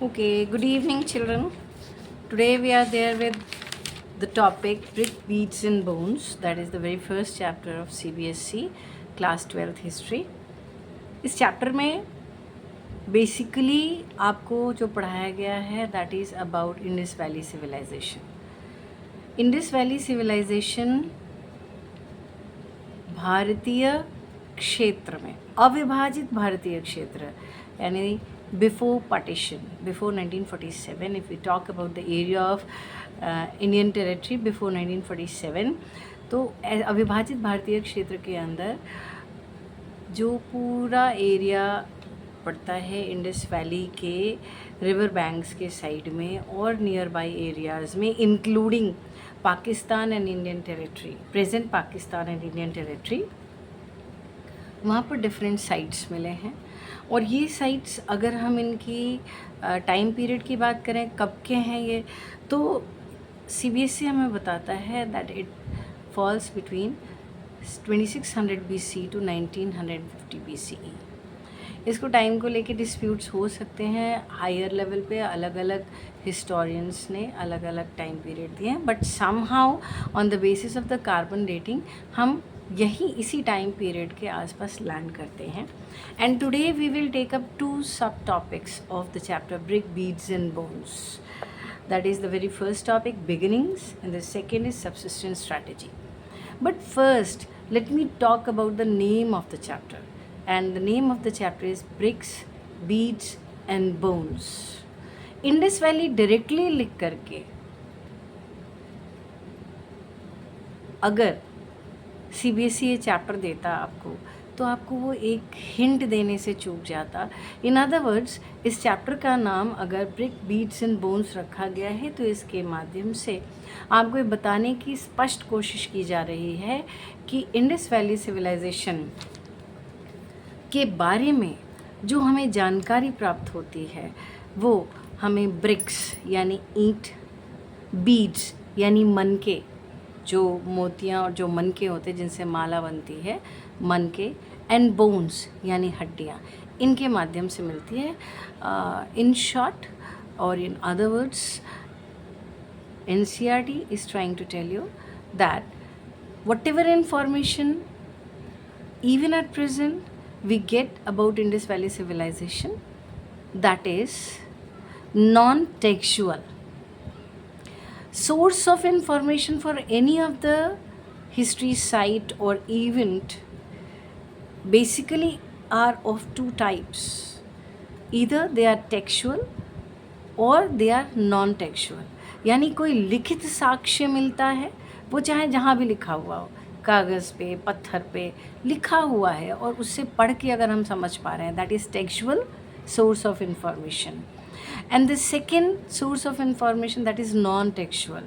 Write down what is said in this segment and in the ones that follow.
Okay, good evening, children. Today we are there with the topic Brick, Beads, and Bones. That is the very first chapter of CBSE Class 12th History. इस chapter में basically आपको जो पढ़ाया गया है that is about Indus valley Civilization. Indus valley Civilization भारतीय क्षेत्र में अविभाजित भारतीय क्षेत्र यानी before partition, before 1947, if we talk about the area of Indian territory before 1947, तो अविभाजित भारतीय क्षेत्र के अंदर जो पूरा एरिया पड़ता है इंडस वैली के रिवर बैंक्स के साइड में और नियर बाई एरियाज़ में including Pakistan and Indian territory, present Pakistan and Indian territory, वहाँ पर डिफरेंट साइट्स मिले हैं. और ये साइट्स अगर हम इनकी टाइम पीरियड की बात करें कब के हैं ये, तो CBSE हमें बताता है that it falls between 2600 BC to 1950 BCE. इसको टाइम को लेके डिस्प्यूट्स हो सकते हैं. हायर लेवल पे अलग अलग हिस्टोरियंस ने अलग अलग टाइम पीरियड दिए हैं, but somehow on the basis of the carbon dating हम यही इसी टाइम पीरियड के आसपास लैंड करते हैं. And today we will take up 2 sub topics of the chapter brick, beads and bones. That is the very first topic beginnings and the second is subsistence strategy. But first let me talk about the name of the chapter, and the name of the chapter is Bricks, Beads and Bones. Indus Valley directly लिख करके अगर CBSE ये chapter देता आपको तो आपको वो एक हिंट देने से चूक जाता. इन अदर वर्ड्स, इस चैप्टर का नाम अगर ब्रिक, बीड्स एंड बोन्स रखा गया है तो इसके माध्यम से आपको ये बताने की स्पष्ट कोशिश की जा रही है कि इंडस वैली सिविलाइजेशन के बारे में जो हमें जानकारी प्राप्त होती है वो हमें ब्रिक्स यानी ईंट, बीड्स यानी मनके, जो मोतियाँ और जो मनके होते हैं जिनसे माला बनती है, मनके, एंड बोन्स यानी हड्डियाँ, इनके माध्यम से मिलती है. इन शॉर्ट और in other words, NCERT is trying to tell you that whatever information even at present we get about Indus Valley civilization, that is non-textual. Source of information for any of the history site or event basically are of 2 types. Either they are textual or they are non-textual. यानी कोई लिखित साक्ष्य मिलता है, वो चाहे जहाँ भी लिखा हुआ हो, कागज़ पे, पत्थर पे लिखा हुआ है और उससे पढ़ के अगर हम समझ पा रहे हैं, that is textual source of information. And the second source of information that is non textual,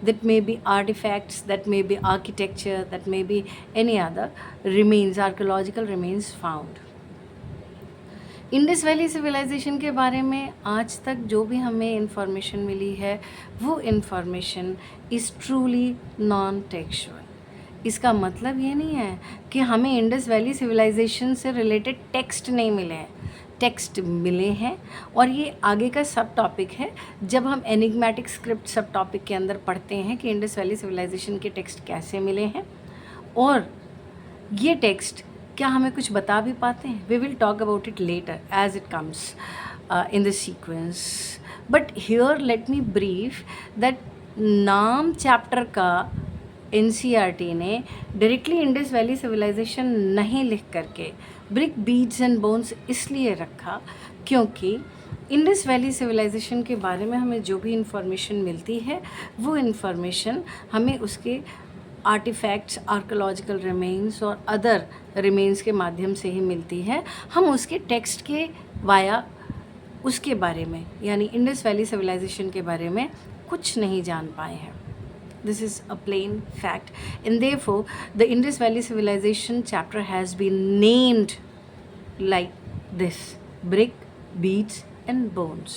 that may be artifacts, that may be architecture, that may be any other remains, archaeological remains found. Indus valley Civilization के बारे में आज तक जो भी हमें information मिली है वो information is truly non textual. इसका मतलब ये नहीं है कि हमें इंडस वैली सिविलाइजेशन से रिलेटेड टेक्स्ट नहीं मिले हैं. टेक्स्ट मिले हैं और ये आगे का सब टॉपिक है जब हम एनिग्मेटिक स्क्रिप्ट सब टॉपिक के अंदर पढ़ते हैं कि इंडस वैली सिविलाइजेशन के टेक्स्ट कैसे मिले हैं और ये टेक्स्ट क्या हमें कुछ बता भी पाते हैं. We will talk about it later as it comes in the sequence. But here let me brief that नाम चैप्टर का NCERT ने डायरेक्टली इंडस वैली सिविलाइजेशन नहीं लिख करके ब्रिक, बीड्स एंड बोन्स इसलिए रखा क्योंकि इंडस वैली सिविलाइजेशन के बारे में हमें जो भी इंफॉर्मेशन मिलती है वो इंफॉर्मेशन हमें उसके आर्टिफैक्ट्स, आर्कोलॉजिकल रिमेन्स और अदर रिमेन्स के माध्यम से ही मिलती है. हम उसके टेक्स्ट के वाया उसके बारे में यानी इंडस वैली सिविलाइजेशन के बारे में कुछ नहीं जान पाए हैं. This is a plain fact, and therefore the Indus Valley Civilization chapter has been named like this: brick, beads and bones.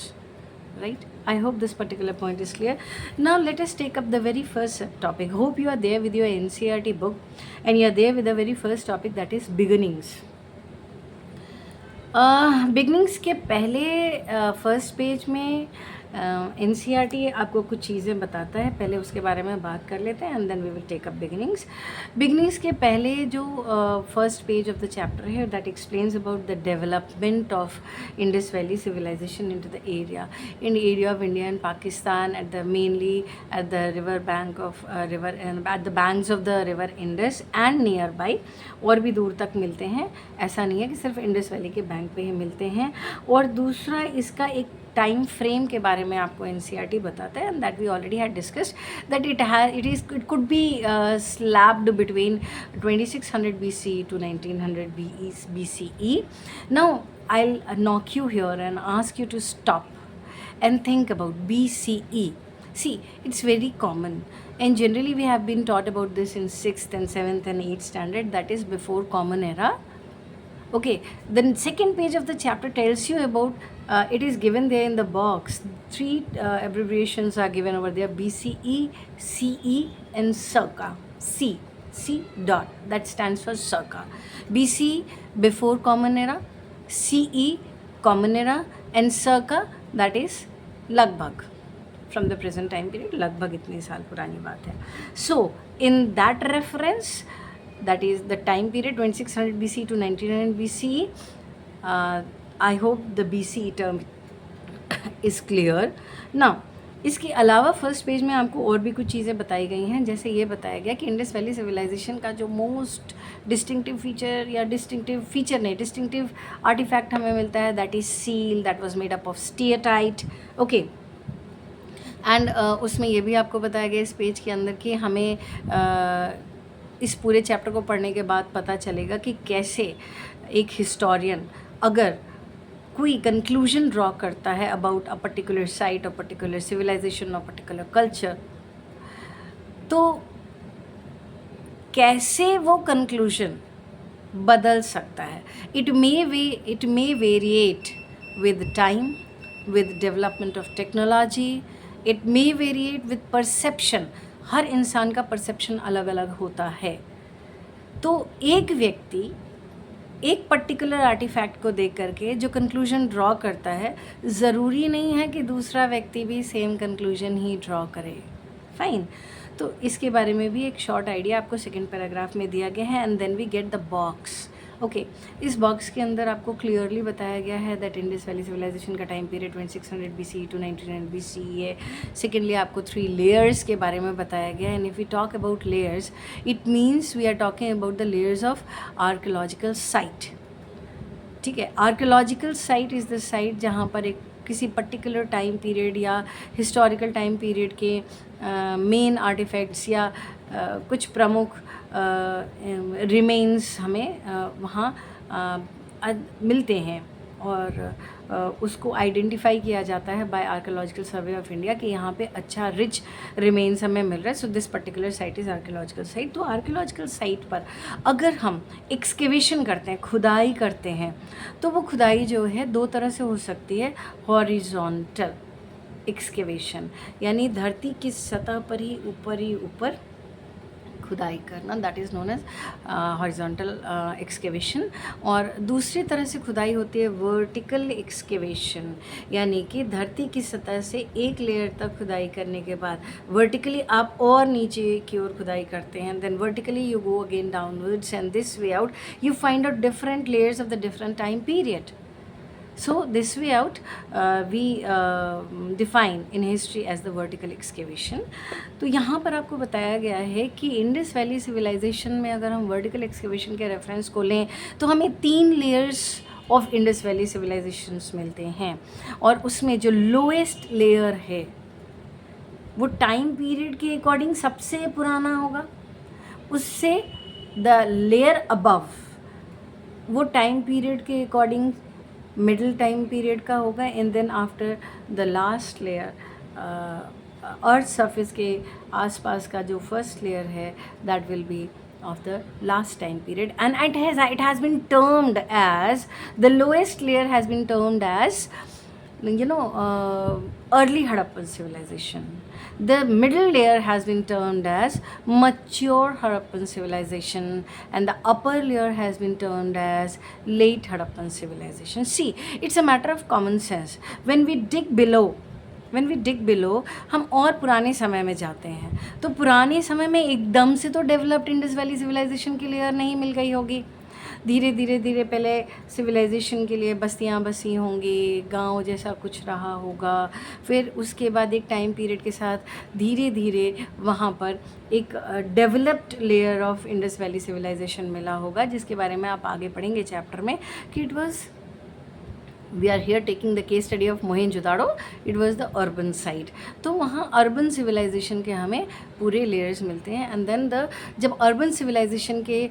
Right? I hope this particular point is clear. Now let us take up the very first topic. Hope you are there with your NCERT book and you are there with the very first topic, that is beginnings. Beginnings के पहले first page में NCERT आपको कुछ चीज़ें बताता है, पहले उसके बारे में बात कर लेते हैं and then we will take up beginnings. Beginnings के पहले जो first page of the chapter है that explains about the development of Indus valley civilization into the area of India and Pakistan at the mainly at the river bank of river at the banks of the river Indus and nearby, और भी दूर तक मिलते हैं, ऐसा नहीं है कि सिर्फ इंडस वैली के बैंक पे ही मिलते हैं। और दूसरा इसका एक टाइम फ्रेम के बारे में आपको एनसीईआरटी बताता है and that we already had discussed that it could be slabbed between 2600 BC to 1900 BCE. Now I'll knock you here and ask you to stop and think about BCE. See, it's very common and generally we have been taught about this in 6th and 7th and 8th standard, that is before common era. Okay, the second page of the chapter tells you about it is given there in the box. Three abbreviations are given over there: BCE, CE, and circa. C dot, that stands for circa. BCE before common era, CE common era, and circa that is lagbhag from the present time period. लगभग इतने साल पुरानी बात है. So in that reference, that is the time period 2600 BC to 1900 BCE. I hope the BCE term is clear. Now इसके अलावा first page में आपको और भी कुछ चीज़ें बताई गई हैं, जैसे ये बताया गया कि इंडस वैली सिविलाइजेशन का जो मोस्ट डिस्टिंक्टिव फीचर या डिस्टिंक्टिव आर्टिफैक्ट हमें मिलता है, that is seal that was made up of steatite. Okay, and उसमें ये भी आपको बताया गया इस पेज के अंदर कि हमें इस पूरे चैप्टर को पढ़ने के बाद पता चलेगा कि कैसे एक हिस्टोरियन अगर कोई कंक्लूजन ड्रॉ करता है about a particular site, a particular civilization, a particular culture, तो कैसे वो कंक्लूजन बदल सकता है. It may variate with time, with development of technology, it may variate with perception. हर इंसान का परसेप्शन अलग अलग होता है. तो एक व्यक्ति एक पर्टिकुलर आर्टिफैक्ट को देख करके जो कंक्लूजन ड्रॉ करता है, ज़रूरी नहीं है कि दूसरा व्यक्ति भी सेम कंक्लूजन ही ड्रॉ करे. फाइन. तो इसके बारे में भी एक शॉर्ट आइडिया आपको सेकंड पैराग्राफ में दिया गया है and then we get the box. Okay, इस बॉक्स के अंदर आपको क्लियरली बताया गया है दैट इंडस वैली सिविलाइजेशन का time period 2600 BC to 1900 BC है. सेकेंडली आपको 3 लेयर्स के बारे में बताया गया है and if you talk about layers, it means we are talking about the layers of archaeological site. ठीक है, archaeological site is the site जहाँ पर एक किसी पर्टिकुलर टाइम पीरियड या हिस्टोरिकल टाइम पीरियड के मेन आर्टिफैक्ट्स या कुछ प्रमुख रिमेन्स हमें वहाँ मिलते हैं और उसको आइडेंटिफाई किया जाता है by Archaeological Survey of India कि यहाँ पे अच्छा रिच रिमेन्स हमें मिल रहा है. So this particular site is archaeological site. तो आर्कियोलॉजिकल साइट पर अगर हम एक्सकेवेशन करते हैं, खुदाई करते हैं, तो वो खुदाई जो है 2 तरह से हो सकती है. हॉरिजॉन्टल एक्सकेवेशन यानी धरती की सतह पर ही ऊपर खुदाई करना, that is known as horizontal excavation. और दूसरी तरह से खुदाई होती है वर्टिकल एक्सकेवेशन, यानी कि धरती की सतह से एक लेयर तक खुदाई करने के बाद वर्टिकली आप और नीचे की ओर खुदाई करते हैं. Then vertically you go again downwards and this way out you find out different layers of the different time period. So this way out we define in history as the vertical excavation. तो यहाँ पर आपको बताया गया है कि Indus valley civilisation में अगर हम वर्टिकल एक्सकेवेशन के रेफरेंस को लें तो हमें 3 layers of Indus Valley civilizations मिलते हैं और उसमें जो लोएस्ट लेयर है वो टाइम पीरियड के अकॉर्डिंग सबसे पुराना होगा. उससे द लेयर अबव वो टाइम पीरियड के अकॉर्डिंग मिडिल टाइम पीरियड का होगा and then after the last layer earth surface के आसपास का जो फर्स्ट लेयर है that will be of the last time period, and it has been termed as the lowest layer has been termed as early Harappan civilization. The middle layer has been termed as mature Harappan civilization, and the upper layer has been termed as late Harappan civilization. See, it's a matter of common sense. When we dig below, हम और पुराने समय में जाते हैं, तो पुराने समय में एकदम से तो डेवलप्ड इंडस वैली सिविलाइजेशन की लेयर नहीं मिल गई होगी. धीरे धीरे पहले सिविलाइजेशन के लिए बस्तियां बसी होंगी, गांव जैसा कुछ रहा होगा. फिर उसके बाद एक टाइम पीरियड के साथ धीरे धीरे वहाँ पर एक developed layer of Indus valley Civilization मिला होगा, जिसके बारे में आप आगे पढ़ेंगे चैप्टर में कि it was, we are here taking the case study of Mohenjodaro. It was the urban site. तो वहाँ अर्बन सिविलाइजेशन के हमें पूरे लेयर्स मिलते हैं. एंड देन जब अर्बन सिविलाइजेशन के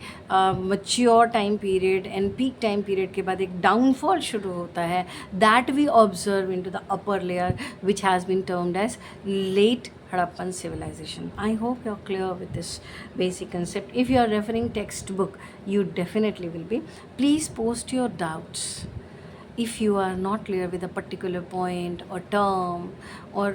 mature time period and peak time period के बाद एक डाउनफॉल शुरू होता है, that we observe into the upper layer which has been termed as late Harappan civilization. I hope you're clear with this basic concept. If you are referring textbook, you definitely will be. Please post your doubts. If you are not clear with a particular point or term or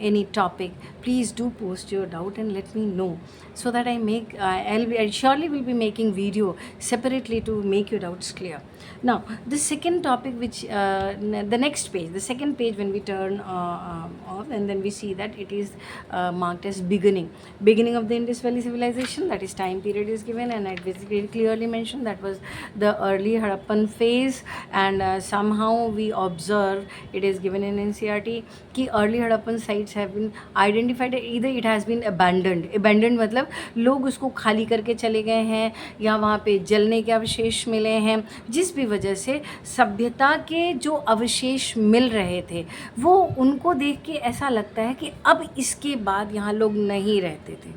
any topic, please do post your doubt and let me know, so that I surely will be making video separately to make your doubts clear. Now the second topic, which the next page, the second page, when we turn off, and then we see that it is marked as beginning of the Indus Valley civilization. That is, time period is given, and it very clearly mentioned that was the early Harappan phase. And somehow we observe, it is given in NCERT कि early Harappan sites have been identified, either it has been abandoned मतलब लोग उसको खाली करके चले गए हैं, या वहाँ पे जलने के अवशेष मिले हैं. जिस भी वजह से सभ्यता के जो अवशेष मिल रहे थे, वो उनको देख के ऐसा लगता है कि अब इसके बाद यहाँ लोग नहीं रहते थे.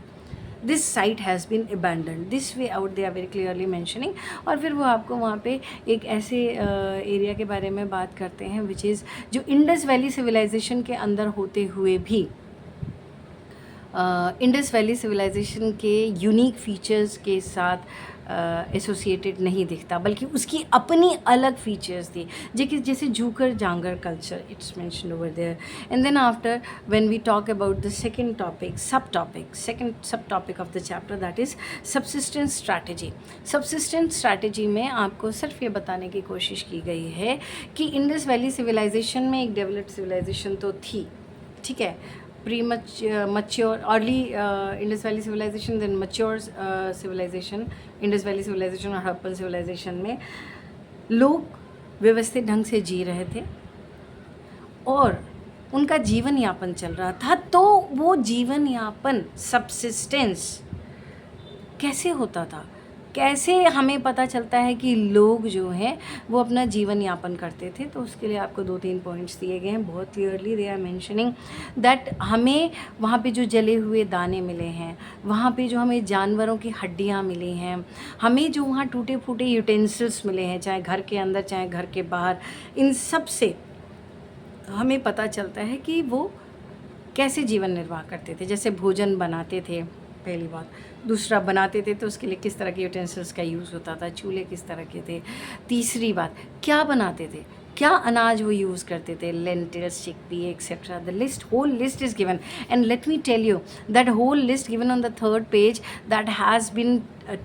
This site has been abandoned. This way out they are very clearly mentioning. और फिर वो आपको वहाँ पे एक ऐसे एरिया के बारे में बात करते हैं विच इज़ जो इंडस वैली सिविलाइजेशन के अंदर होते हुए भी इंडस वैली सिविलाइजेशन के यूनिक फीचर्स के साथ एसोसिएटेड नहीं दिखता, बल्कि उसकी अपनी अलग फीचर्स थी, जैसे Jhukar Jhangar culture. It's mention over there. And then after when we talk about the second topic, second sub topic of the chapter, that is subsistence strategy. Subsistence strategy में आपको सिर्फ ये बताने की कोशिश की गई है कि इंडस वैली सिविलाइजेशन में एक डेवलप्ड सिविलाइजेशन तो थी, ठीक है, mature early Indus Valley civilization, then mature civilization, Indus Valley civilization और Harappan civilization में लोग व्यवस्थित ढंग से जी रहे थे और उनका जीवन यापन चल रहा था. तो वो जीवन यापन सबसिस्टेंस कैसे होता था, कैसे हमें पता चलता है कि लोग जो हैं वो अपना जीवन यापन करते थे. तो उसके लिए आपको 2-3 पॉइंट्स दिए गए हैं. बहुत clearly they are mentioning that हमें वहाँ पे जो जले हुए दाने मिले हैं, वहाँ पे जो हमें जानवरों की हड्डियाँ मिली हैं, हमें जो वहाँ टूटे फूटे यूटेंसिल्स मिले हैं, चाहे घर के अंदर चाहे घर के बाहर, इन सब से हमें पता चलता है कि वो कैसे जीवन निर्वाह करते थे. जैसे भोजन बनाते थे, पहली बात. दूसरा, बनाते थे तो उसके लिए किस तरह के यूटेंसिल्स का यूज़ होता था, चूल्हे किस तरह के थे. तीसरी बात, क्या बनाते थे, क्या अनाज वो यूज़ करते थे, lentils, chickpea etcetera. The list, whole list is given. And let me tell you that whole list given on the third page, that has been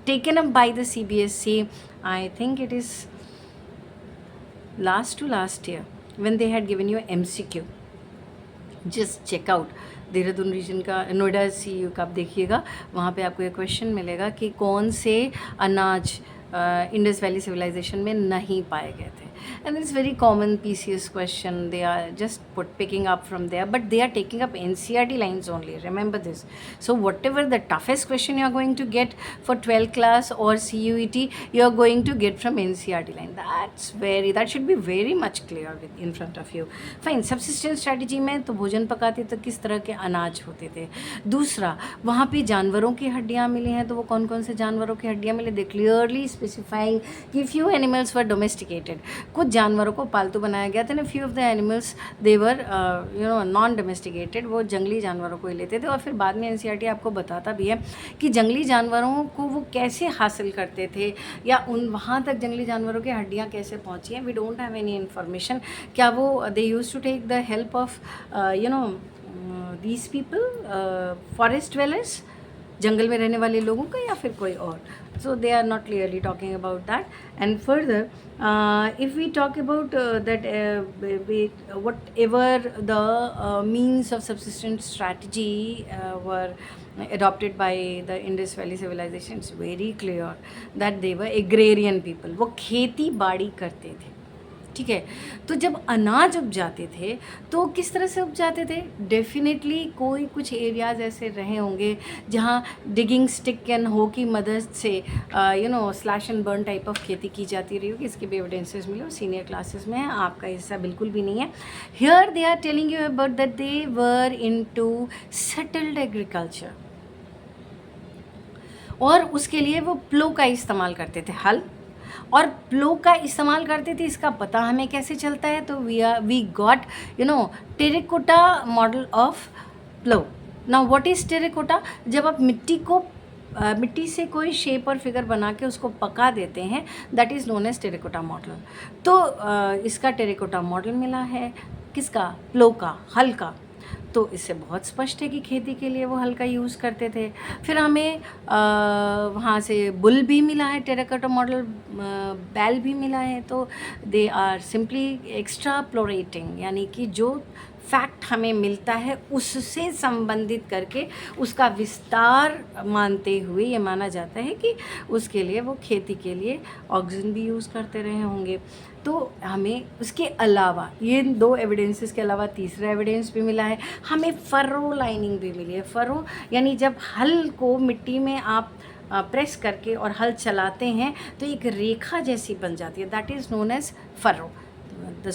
taken up by the CBSE. I think it is last year when they had given you MCQ. Just check out Dehradun region का, Noida CU का आप देखिएगा, वहाँ पे आपको एक question मिलेगा कि कौन से अनाज इंडस वैली सिविलाइजेशन में नहीं पाए गए थे. And it's very common PCS question. They are just picking up from there, but they are taking up NCERT lines only. Remember this. So whatever the toughest question you are going to get for 12th class or CUET, you are going to get from NCERT line. That should be very much clear in front of you. Fine. Subsistence strategy में तो भोजन पकाते तो किस तरह के अनाज होते थे. दूसरा, वहाँ पे जानवरों की हड्डियाँ मिली हैं, तो वो कौन कौन से जानवरों की हड्डियाँ मिली, they clearly specifying कि few animals were domesticated. कुछ जानवरों को पालतू बनाया गया था ना, few of the animals they were non domesticated, वो जंगली जानवरों को ही लेते थे। और फिर बाद में एनसीईआरटी आपको बताता भी है कि जंगली जानवरों को वो कैसे हासिल करते थे, या उन वहाँ तक जंगली जानवरों की हड्डियाँ कैसे पहुँची हैं, we don't have any information. क्या वो they use to take the help of these people, forest dwellers, जंगल में रहने वाले लोगों का, या फिर कोई और। So they are not clearly talking about that. And further if we talk about that whatever the means of subsistent strategy were adopted by the Indus Valley civilization, it's very clear that they were agrarian people. वो खेती बाड़ी करते थे, ठीक है। तो जब अनाज उपजाते थे तो किस तरह से उपजाते थे? डेफिनेटली कोई कुछ एरियाज़ ऐसे रहे होंगे जहाँ डिगिंग स्टिक एंड हो की मदद से slash and burn type of खेती की जाती रही होगी। इसके भी एविडेंसेस मिले और सीनियर क्लासेस में है, आपका हिस्सा बिल्कुल भी नहीं है। Here they are telling you about that they were into settled agriculture, और उसके लिए वो प्लो का इस्तेमाल करते थे, हल और प्लो का इस्तेमाल करते थे। इसका पता हमें कैसे चलता है? तो we got terracotta model of plough. Now what is terracotta? जब आप मिट्टी से कोई शेप और फिगर बना के उसको पका देते हैं, that is known as terracotta model. तो इसका टेराकोटा मॉडल मिला है किसका? प्लो का, हल का। तो इससे बहुत स्पष्ट है कि खेती के लिए वो हल का यूज़ करते थे। फिर हमें वहाँ से बुल भी मिला है, टेराकोटा मॉडल बैल भी मिला है। तो दे आर सिंपली एक्स्ट्राप्लोरेटिंग, यानी कि जो फैक्ट हमें मिलता है उससे संबंधित करके उसका विस्तार मानते हुए ये माना जाता है कि उसके लिए वो खेती के लिए ऑक्सीजन भी यूज़ करते रहे होंगे। तो हमें उसके अलावा ये दो एविडेंसेस के अलावा तीसरा एविडेंस भी मिला है, हमें फरो लाइनिंग भी मिली है। फरो यानी जब हल को मिट्टी में आप प्रेस करके और हल चलाते हैं तो एक रेखा जैसी बन जाती है, that is known as furrow. The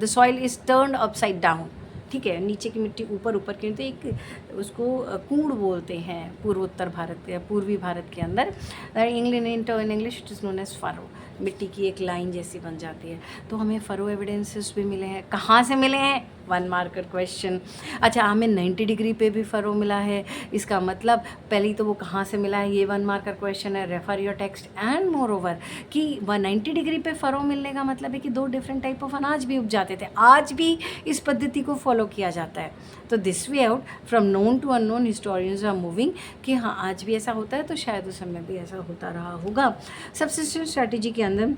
soil is turned upside down, ठीक है, नीचे की मिट्टी ऊपर की, तो एक उसको कूड़ बोलते हैं पूर्वोत्तर भारत या पूर्वी भारत के अंदर। In English it is known as furrow, मिट्टी की एक लाइन जैसी बन जाती है। तो हमें फरो एविडेंसेस भी मिले हैं। कहाँ से मिले हैं? 1 मार्कर क्वेश्चन। अच्छा, हमें 90 डिग्री पे भी फरो मिला है। इसका मतलब पहले तो वो कहाँ से मिला है, ये 1 मार्कर क्वेश्चन है। Refer your text. And more over कि 190 डिग्री पे फरो मिलने का मतलब है कि 2 डिफरेंट टाइप ऑफ अनाज भी उपजाते थे। आज भी इस पद्धति को फॉलो किया जाता है। तो this way out from known to unknown historians are moving कि हाँ आज भी ऐसा होता है, तो शायद उस समय भी ऐसा होता रहा होगा। सब्सिस्टेंस स्ट्रैटेजी के अंदर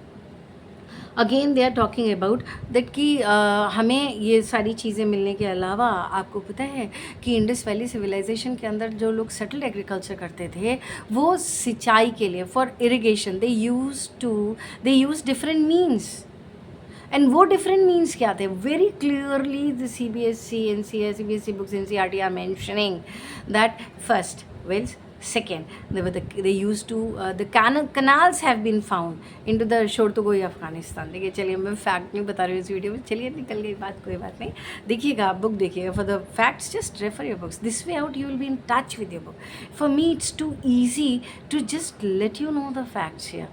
again they are talking about that कि हमें ये सारी चीज़ें मिलने के अलावा आपको पता है कि इंडस वैली सिविलाइजेशन के अंदर जो लोग सेटल्ड एग्रीकल्चर करते थे वो सिंचाई के लिए for irrigation they use different means. And वो डिफरेंट मीन्स क्या थे? Very clearly the CBSE CBSE books NCERT are mentioning that first wells, second they used to the canals have been found into the Shortugoi Afghanistan। देखिए, चलिए मैं fact नहीं बता रही हूँ इस वीडियो में, चलिए निकल गई बात, कोई बात नहीं। देखिएगा, आप बुक देखिएगा। For the facts just refer your books, this way out you will be in touch with your book. For me it's too easy to just let you know the facts here,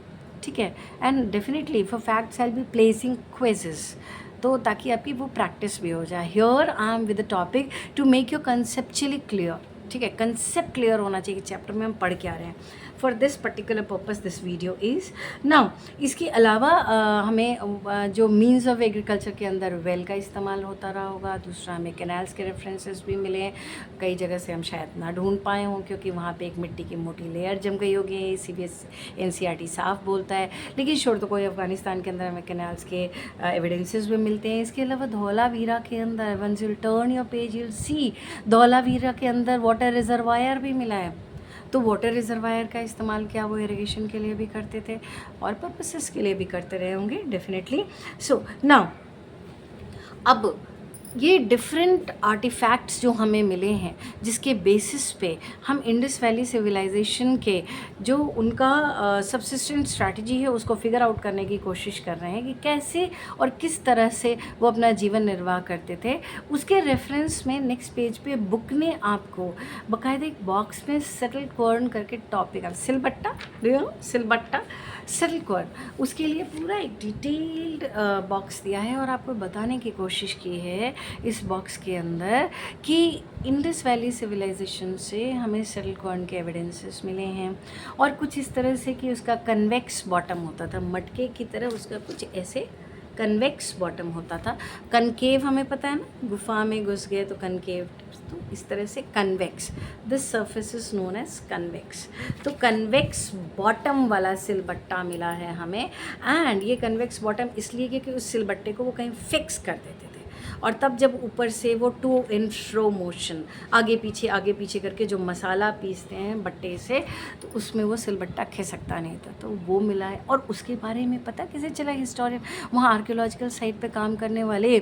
ठीक है। And definitely for facts I will be placing quizzes, तो ताकि आपकी वो practice भी हो जाए। Here I am with the topic to make you conceptually clear, ठीक है। कंसेप्ट क्लियर होना चाहिए कि चैप्टर में हम पढ़ के आ रहे हैं। For this particular purpose this video is now. इसके अलावा हमें जो मीन्स ऑफ एग्रीकल्चर के अंदर वेल का इस्तेमाल होता रहा होगा। दूसरा, हमें कैनाल्स के रेफरेंसेस भी मिले हैं। कई जगह से हम शायद ना ढूंढ पाए हों क्योंकि वहाँ पे एक मिट्टी की मोटी लेयर जम गई होगी, CBSE NCERT साफ बोलता है। लेकिन शोरतकोई अफगानिस्तान के अंदर हमें कैनाल्स के एविडेंसेस भी मिलते हैं। इसके अलावा धौलावीरा के अंदर, once you turn your page you see, Dholavira के अंदर वाटर रिजर्वायर भी मिला है। तो वाटर रिजर्वायर का इस्तेमाल क्या वो इरिगेशन के लिए भी करते थे और पर्पसेस के लिए भी करते रहे होंगे डेफिनेटली। सो नाउ अब ये डिफरेंट आर्टिफैक्ट्स जो हमें मिले हैं, जिसके बेसिस पे हम इंडस वैली सिविलाइजेशन के जो उनका सबसिस्टेंट स्ट्रैटेजी है उसको फिगर आउट करने की कोशिश कर रहे हैं कि कैसे और किस तरह से वो अपना जीवन निर्वाह करते थे। उसके रेफरेंस में नेक्स्ट पेज पे बुक ने आपको बाकायदा एक बॉक्स में सेटल क्वर्न करके टॉपिक, सिलबट्टा, सिलबट्टा, सेटल क्वर्न, उसके लिए पूरा एक डिटेल्ड बॉक्स दिया है और आपको बताने की कोशिश की है इस बॉक्स के अंदर कि इंडस वैली सिविलाइजेशन से हमें सेटल क्वर्न के एविडेंसेस मिले हैं और कुछ इस तरह से कि उसका कन्वेक्स बॉटम होता था, मटके की तरह उसका कुछ ऐसे कन्वेक्स बॉटम होता था। कनकेव हमें पता है ना, गुफा में घुस गए तो कनकेव, तो इस तरह से convex, this surface is known as convex. तो कन्वेक्स बॉटम वाला सिलबट्टा मिला है हमें, एंड ये कन्वेक्स बॉटम इसलिए क्योंकि उस सिलबट्टे को वो कहीं फिक्स कर देते थे और तब जब ऊपर से वो टू इन फ्रो मोशन आगे पीछे करके जो मसाला पीसते हैं बट्टे से, तो उसमें वो सिलबट्टा खिसकता नहीं था, तो वो मिला है। और उसके बारे में पता कैसे चला हिस्टोरियन, वहाँ आर्कियोलॉजिकल साइट पे काम करने वाले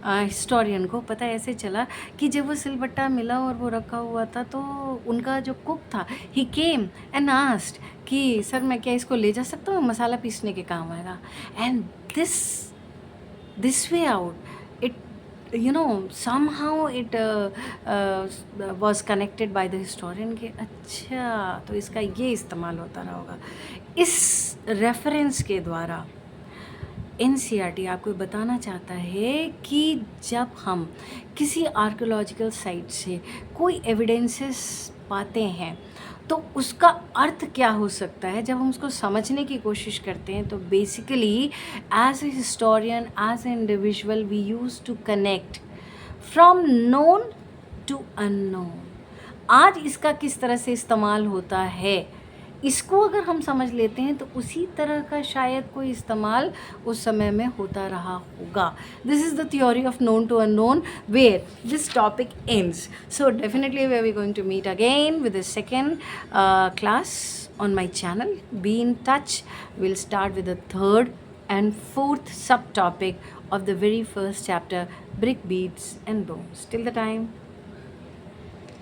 हिस्टोरियन को पता ऐसे चला कि जब वो सिलबट्टा मिला और वो रखा हुआ था तो उनका जो कुक था ही केम एंड आस्क्ड कि सर मैं क्या इसको ले जा सकता हूँ, मसाला पीसने के काम आएगा। And this way out it, you know, somehow it was connected by the historian कि अच्छा तो इसका ये इस्तेमाल होता रहा होगा। इस रेफरेंस के द्वारा NCERT आपको बताना चाहता है कि जब हम किसी आर्कियोलॉजिकल साइट से कोई एविडेंसेस पाते हैं तो उसका अर्थ क्या हो सकता है। जब हम उसको समझने की कोशिश करते हैं तो basically as a historian, as a individual, we use to connect from known to unknown. आज इसका किस तरह से इस्तेमाल होता है, इसको अगर हम समझ लेते हैं तो उसी तरह का शायद कोई इस्तेमाल उस समय में होता रहा होगा। This is the theory of known to unknown where this topic ends. So definitely we are going to meet again with the second class on my channel. Be in touch. We'll start with the third and fourth subtopic of the very first chapter, brick, beads and bones. Till the time,